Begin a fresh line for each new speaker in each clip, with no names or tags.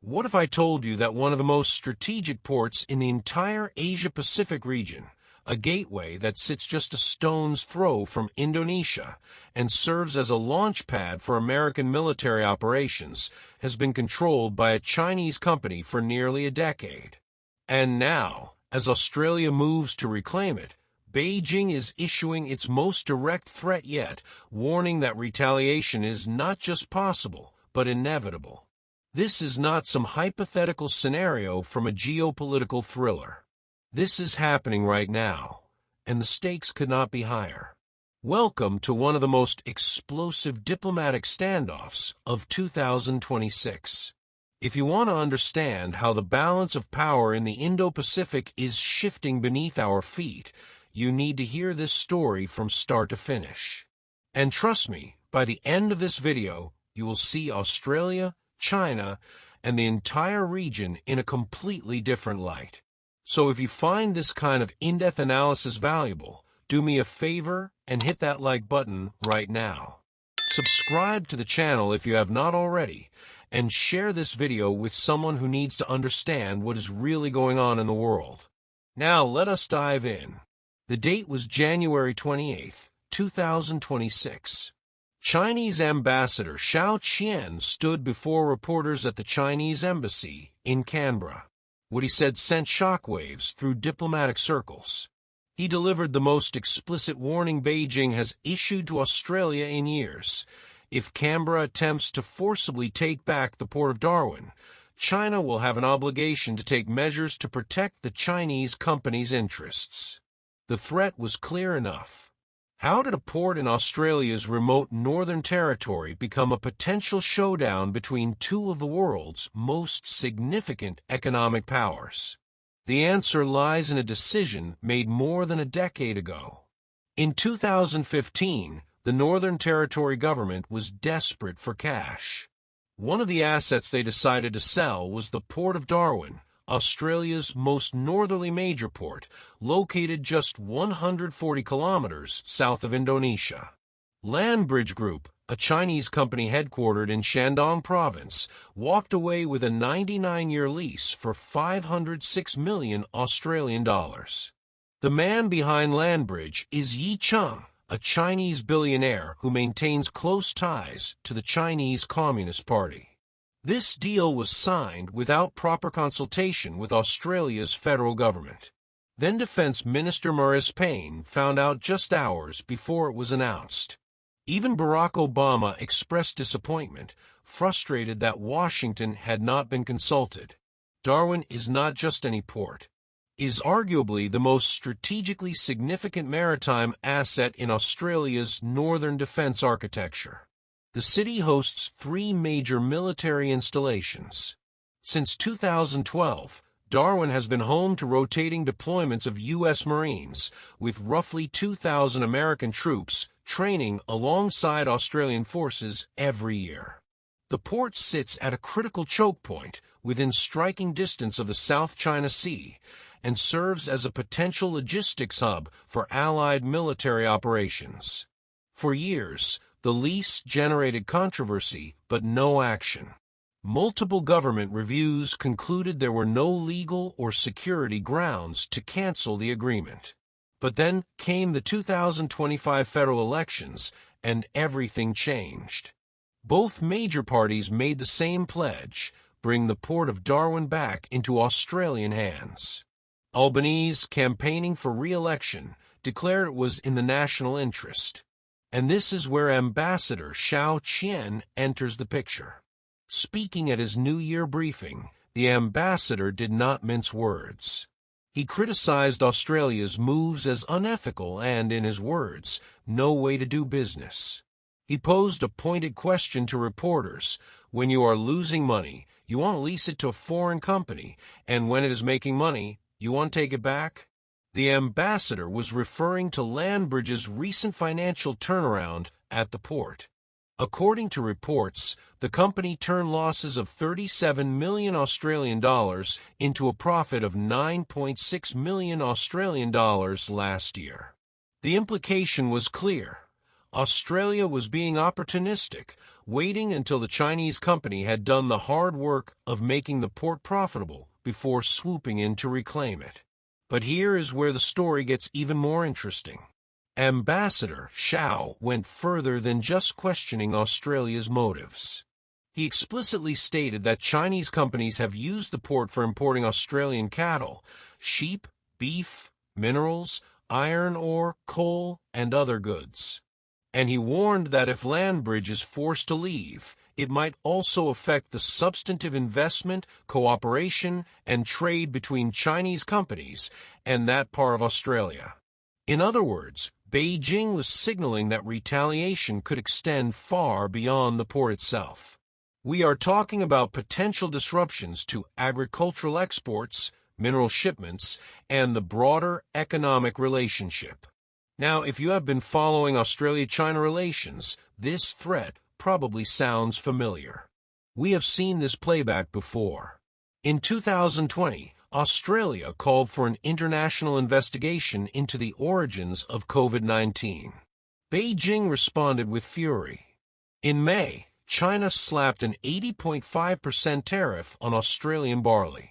What if I told you that one of the most strategic ports in the entire Asia-Pacific region, a gateway that sits just a stone's throw from Indonesia and serves as a launch pad for American military operations, has been controlled by a Chinese company for nearly a decade? And now, as Australia moves to reclaim it, Beijing is issuing its most direct threat yet, warning that retaliation is not just possible, but inevitable. This is not some hypothetical scenario from a geopolitical thriller. This is happening right now, and the stakes could not be higher. Welcome to one of the most explosive diplomatic standoffs of 2026. If you want to understand how the balance of power in the Indo-Pacific is shifting beneath our feet, you need to hear this story from start to finish. And trust me, by the end of this video, you will see Australia, China, and the entire region in a completely different light. So if you find this kind of in-depth analysis valuable, do me a favor and hit that like button right now. Subscribe to the channel if you have not already, and share this video with someone who needs to understand what is really going on in the world. Now let us dive in. The date was January 28, 2026. Chinese Ambassador Xiao Qian stood before reporters at the Chinese embassy in Canberra. What he said sent shockwaves through diplomatic circles. He delivered the most explicit warning Beijing has issued to Australia in years. If Canberra attempts to forcibly take back the Port of Darwin, China will have an obligation to take measures to protect the Chinese company's interests. The threat was clear enough. How did a port in Australia's remote Northern Territory become a potential showdown between two of the world's most significant economic powers? The answer lies in a decision made more than a decade ago. In 2015, the Northern Territory government was desperate for cash. One of the assets they decided to sell was the Port of Darwin, Australia's most northerly major port, located just 140 kilometers south of Indonesia. Landbridge Group, a Chinese company headquartered in Shandong province, walked away with a 99-year lease for 506 million Australian dollars. The man behind Landbridge is Yi Cheng, a Chinese billionaire who maintains close ties to the Chinese Communist Party. This deal was signed without proper consultation with Australia's federal government. Then Defense Minister Maurice Payne found out just hours before it was announced. Even Barack Obama expressed disappointment, frustrated that Washington had not been consulted. Darwin is not just any port. It is arguably the most strategically significant maritime asset in Australia's northern defense architecture. The city hosts 3 major military installations. Since 2012, Darwin has been home to rotating deployments of U.S. Marines, with roughly 2,000 American troops training alongside Australian forces every year. The port sits at a critical choke point within striking distance of the South China Sea and serves as a potential logistics hub for Allied military operations. For years, the lease generated controversy, but no action. Multiple government reviews concluded there were no legal or security grounds to cancel the agreement. But then came the 2025 federal elections, and everything changed. Both major parties made the same pledge: bring the Port of Darwin back into Australian hands. Albanese, campaigning for re-election, declared it was in the national interest. And this is where Ambassador Xiao Qian enters the picture. Speaking at his New Year briefing, the ambassador did not mince words. He criticized Australia's moves as unethical and, in his words, no way to do business. He posed a pointed question to reporters: when you are losing money, you want to lease it to a foreign company, and when it is making money, you want to take it back? The ambassador was referring to Landbridge's recent financial turnaround at the port. According to reports, the company turned losses of 37 million Australian dollars into a profit of 9.6 million Australian dollars last year. The implication was clear. Australia was being opportunistic, waiting until the Chinese company had done the hard work of making the port profitable before swooping in to reclaim it. But here is where the story gets even more interesting. Ambassador Xiao went further than just questioning Australia's motives. He explicitly stated that Chinese companies have used the port for importing Australian cattle, sheep, beef, minerals, iron ore, coal, and other goods. And he warned that if Landbridge is forced to leave, it might also affect the substantive investment, cooperation, and trade between Chinese companies and that part of Australia. In other words, Beijing was signaling that retaliation could extend far beyond the port itself. We are talking about potential disruptions to agricultural exports, mineral shipments, and the broader economic relationship. Now, if you have been following Australia-China relations, this threat probably sounds familiar. We have seen this playback before. In 2020, Australia called for an international investigation into the origins of COVID-19. Beijing responded with fury. In May, China slapped an 80.5% tariff on Australian barley.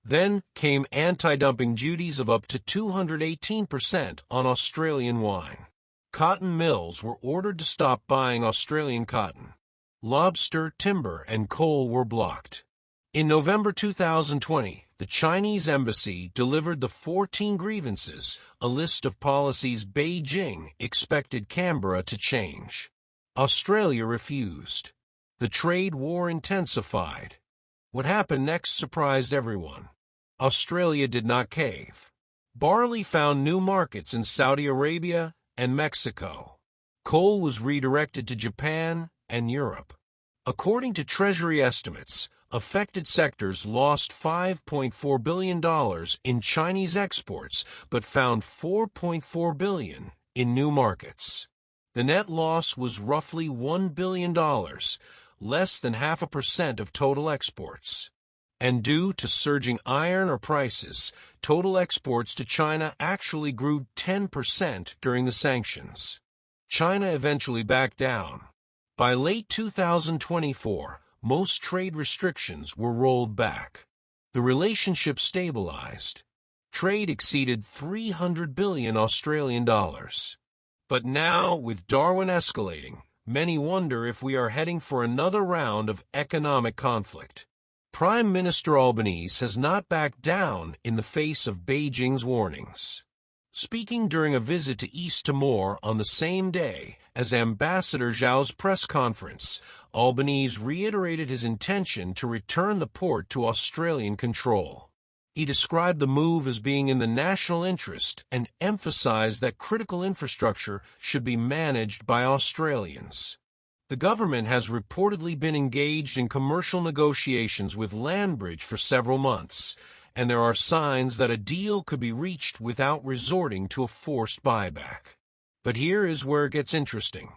Then came anti-dumping duties of up to 218% on Australian wine. Cotton mills were ordered to stop buying Australian cotton. Lobster, timber, and coal were blocked. In November 2020, the Chinese embassy delivered the 14 grievances, a list of policies Beijing expected Canberra to change. Australia refused. The trade war intensified. What happened next surprised everyone. Australia did not cave. Barley found new markets in Saudi Arabia and Mexico. Coal was redirected to Japan and Europe. According to Treasury estimates, affected sectors lost $5.4 billion in Chinese exports but found $4.4 billion in new markets. The net loss was roughly $1 billion, less than 0.5% of total exports. And due to surging iron ore prices, total exports to China actually grew 10% during the sanctions. China eventually backed down. By late 2024, most trade restrictions were rolled back. The relationship stabilized. Trade exceeded 300 billion Australian dollars. But now, with Darwin escalating, many wonder if we are heading for another round of economic conflict. Prime Minister Albanese has not backed down in the face of Beijing's warnings. Speaking during a visit to East Timor on the same day as Ambassador Xiao's press conference, Albanese reiterated his intention to return the port to Australian control. He described the move as being in the national interest and emphasized that critical infrastructure should be managed by Australians. The government has reportedly been engaged in commercial negotiations with Landbridge for several months, and there are signs that a deal could be reached without resorting to a forced buyback. But here is where it gets interesting.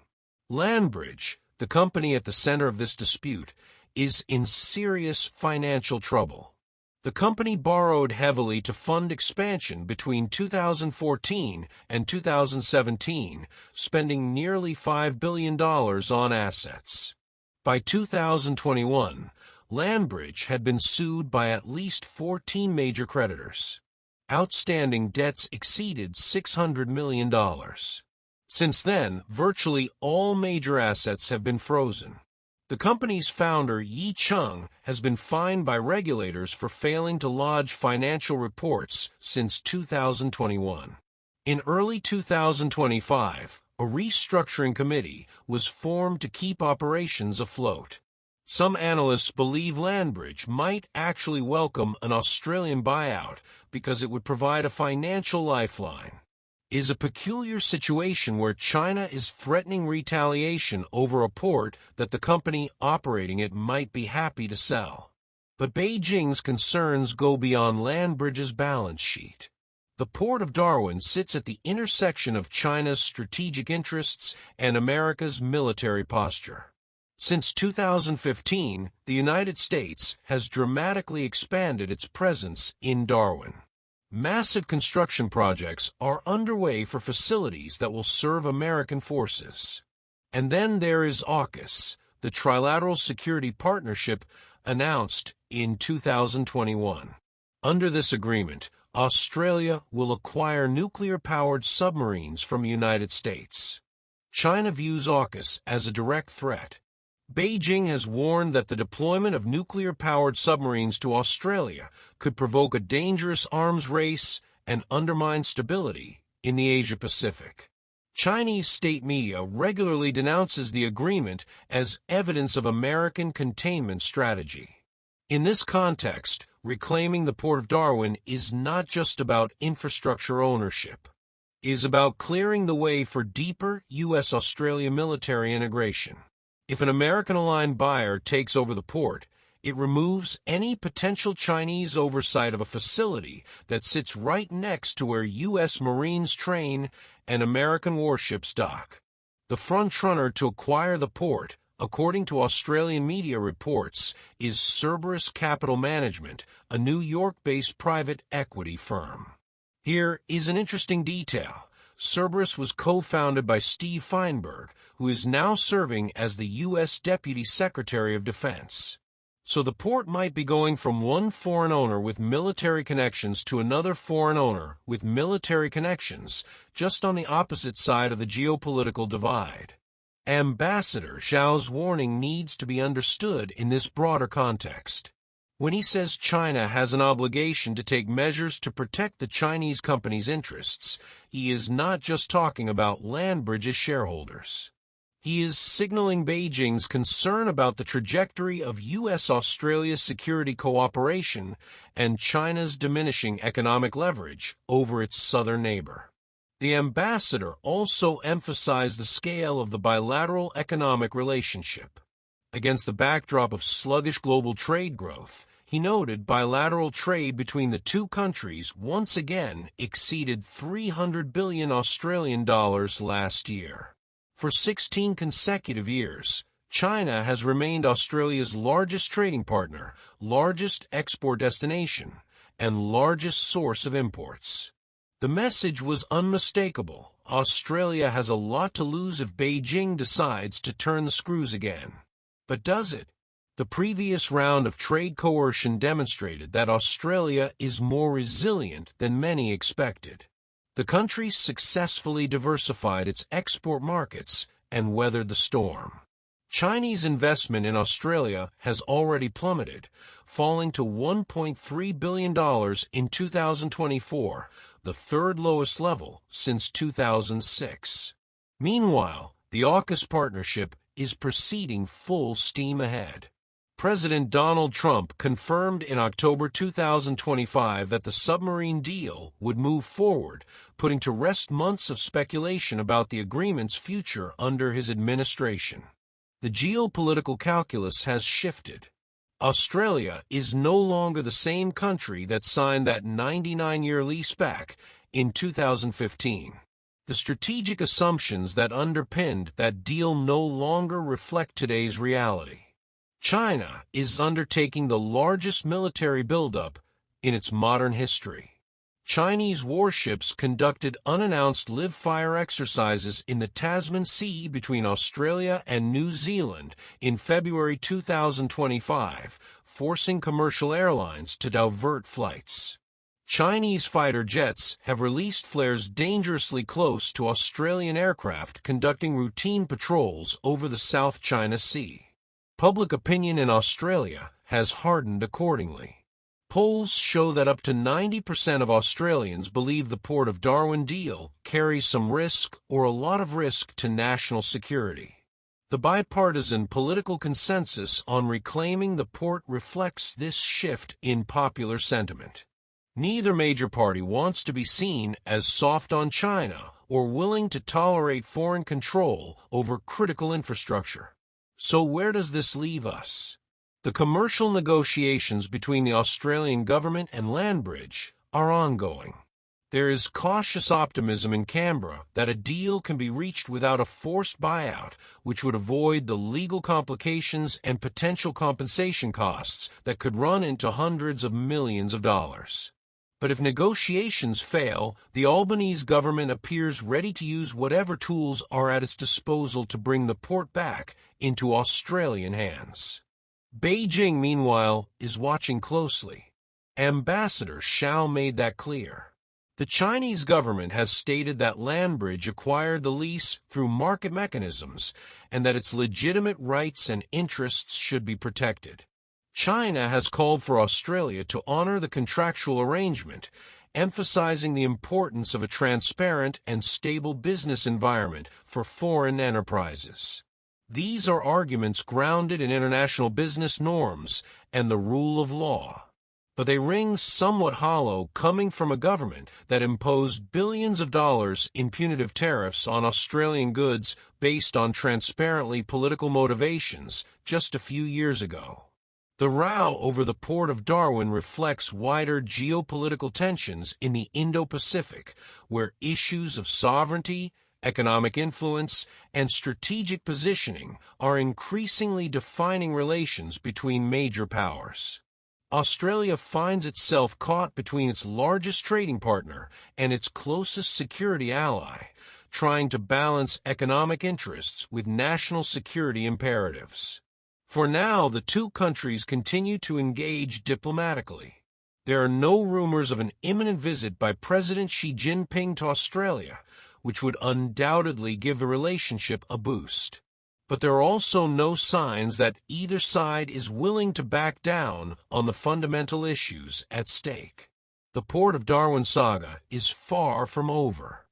Landbridge, the company at the center of this dispute, is in serious financial trouble. The company borrowed heavily to fund expansion between 2014 and 2017, spending nearly $5 billion on assets. By 2021, Landbridge had been sued by at least 14 major creditors. Outstanding debts exceeded $600 million. Since then, virtually all major assets have been frozen. The company's founder, Yi Chung, has been fined by regulators for failing to lodge financial reports since 2021. In early 2025, a restructuring committee was formed to keep operations afloat. Some analysts believe Landbridge might actually welcome an Australian buyout because it would provide a financial lifeline. It is a peculiar situation where China is threatening retaliation over a port that the company operating it might be happy to sell. But Beijing's concerns go beyond Landbridge's balance sheet. The Port of Darwin sits at the intersection of China's strategic interests and America's military posture. Since 2015, the United States has dramatically expanded its presence in Darwin. Massive construction projects are underway for facilities that will serve American forces. And then there is AUKUS, the Trilateral Security Partnership announced in 2021. Under this agreement, Australia will acquire nuclear-powered submarines from the United States. China views AUKUS as a direct threat. Beijing has warned that the deployment of nuclear-powered submarines to Australia could provoke a dangerous arms race and undermine stability in the Asia-Pacific. Chinese state media regularly denounces the agreement as evidence of American containment strategy. In this context, reclaiming the Port of Darwin is not just about infrastructure ownership. It is about clearing the way for deeper U.S.-Australia military integration. If an American-aligned buyer takes over the port, it removes any potential Chinese oversight of a facility that sits right next to where U.S. Marines train and American warships dock. The frontrunner to acquire the port, according to Australian media reports, is Cerberus Capital Management, a New York-based private equity firm. Here is an interesting detail. Cerberus was co-founded by Steve Feinberg, who is now serving as the U.S. Deputy Secretary of Defense. So the port might be going from one foreign owner with military connections to another foreign owner with military connections, just on the opposite side of the geopolitical divide. Ambassador Zhao's warning needs to be understood in this broader context. When he says China has an obligation to take measures to protect the Chinese company's interests, he is not just talking about Landbridge's shareholders. He is signaling Beijing's concern about the trajectory of U.S.-Australia security cooperation and China's diminishing economic leverage over its southern neighbor. The ambassador also emphasized the scale of the bilateral economic relationship. Against the backdrop of sluggish global trade growth, he noted bilateral trade between the two countries once again exceeded 300 billion Australian dollars last year. For 16 consecutive years, China has remained Australia's largest trading partner, largest export destination, and largest source of imports. The message was unmistakable. Australia has a lot to lose if Beijing decides to turn the screws again. But does it? The previous round of trade coercion demonstrated that Australia is more resilient than many expected. The country successfully diversified its export markets and weathered the storm. Chinese investment in Australia has already plummeted, falling to $1.3 billion in 2024, the third lowest level since 2006. Meanwhile, the AUKUS partnership is proceeding full steam ahead. President Donald Trump confirmed in October 2025 that the submarine deal would move forward, putting to rest months of speculation about the agreement's future under his administration. The geopolitical calculus has shifted. Australia is no longer the same country that signed that 99-year lease back in 2015. The strategic assumptions that underpinned that deal no longer reflect today's reality. China is undertaking the largest military buildup in its modern history. Chinese warships conducted unannounced live-fire exercises in the Tasman Sea between Australia and New Zealand in February 2025, forcing commercial airlines to divert flights. Chinese fighter jets have released flares dangerously close to Australian aircraft conducting routine patrols over the South China Sea. Public opinion in Australia has hardened accordingly. Polls show that up to 90% of Australians believe the Port of Darwin deal carries some risk or a lot of risk to national security. The bipartisan political consensus on reclaiming the port reflects this shift in popular sentiment. Neither major party wants to be seen as soft on China or willing to tolerate foreign control over critical infrastructure. So where does this leave us? The commercial negotiations between the Australian government and Landbridge are ongoing. There is cautious optimism in Canberra that a deal can be reached without a forced buyout, which would avoid the legal complications and potential compensation costs that could run into hundreds of millions of dollars. But if negotiations fail, the Albanese government appears ready to use whatever tools are at its disposal to bring the port back into Australian hands. Beijing, meanwhile, is watching closely. Ambassador Shao made that clear. The Chinese government has stated that Landbridge acquired the lease through market mechanisms and that its legitimate rights and interests should be protected. China has called for Australia to honor the contractual arrangement, emphasizing the importance of a transparent and stable business environment for foreign enterprises. These are arguments grounded in international business norms and the rule of law. But they ring somewhat hollow coming from a government that imposed billions of dollars in punitive tariffs on Australian goods based on transparently political motivations just a few years ago. The row over the Port of Darwin reflects wider geopolitical tensions in the Indo-Pacific, where issues of sovereignty, economic influence, and strategic positioning are increasingly defining relations between major powers. Australia finds itself caught between its largest trading partner and its closest security ally, trying to balance economic interests with national security imperatives. For now, the two countries continue to engage diplomatically. There are no rumors of an imminent visit by President Xi Jinping to Australia, which would undoubtedly give the relationship a boost. But there are also no signs that either side is willing to back down on the fundamental issues at stake. The Port of Darwin saga is far from over.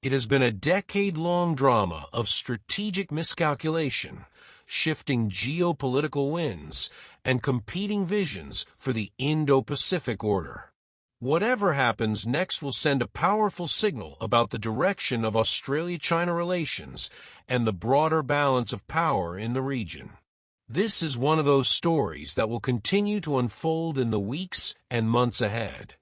It has been a decade-long drama of strategic miscalculation, shifting geopolitical winds, and competing visions for the Indo-Pacific order. Whatever happens next will send a powerful signal about the direction of Australia-China relations and the broader balance of power in the region. This is one of those stories that will continue to unfold in the weeks and months ahead.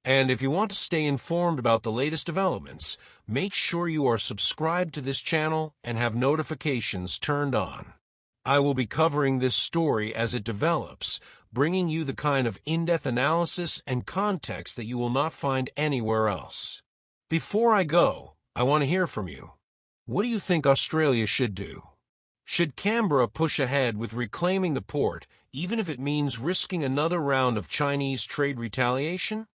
And if you want to stay informed about the latest developments, make sure you are subscribed to this channel and have notifications turned on. I will be covering this story as it develops, bringing you the kind of in-depth analysis and context that you will not find anywhere else. Before I go, I want to hear from you. What do you think Australia should do? Should Canberra push ahead with reclaiming the port, even if it means risking another round of Chinese trade retaliation?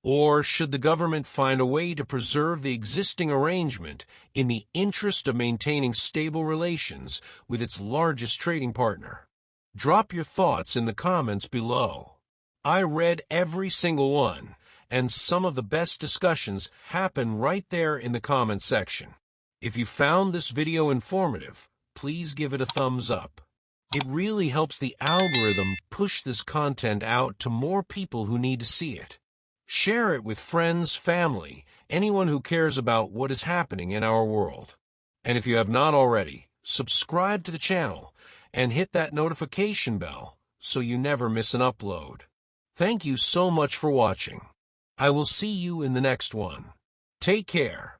Or should the government find a way to preserve the existing arrangement in the interest of maintaining stable relations with its largest trading partner? Drop your thoughts in the comments below. I read every single one, and some of the best discussions happen right there in the comments section. If you found this video informative, please give it a thumbs up. It really helps the algorithm push this content out to more people who need to see it. Share it with friends, family, anyone who cares about what is happening in our world. And if you have not already, subscribe to the channel and hit that notification bell so you never miss an upload. Thank you so much for watching. I will see you in the next one. Take care.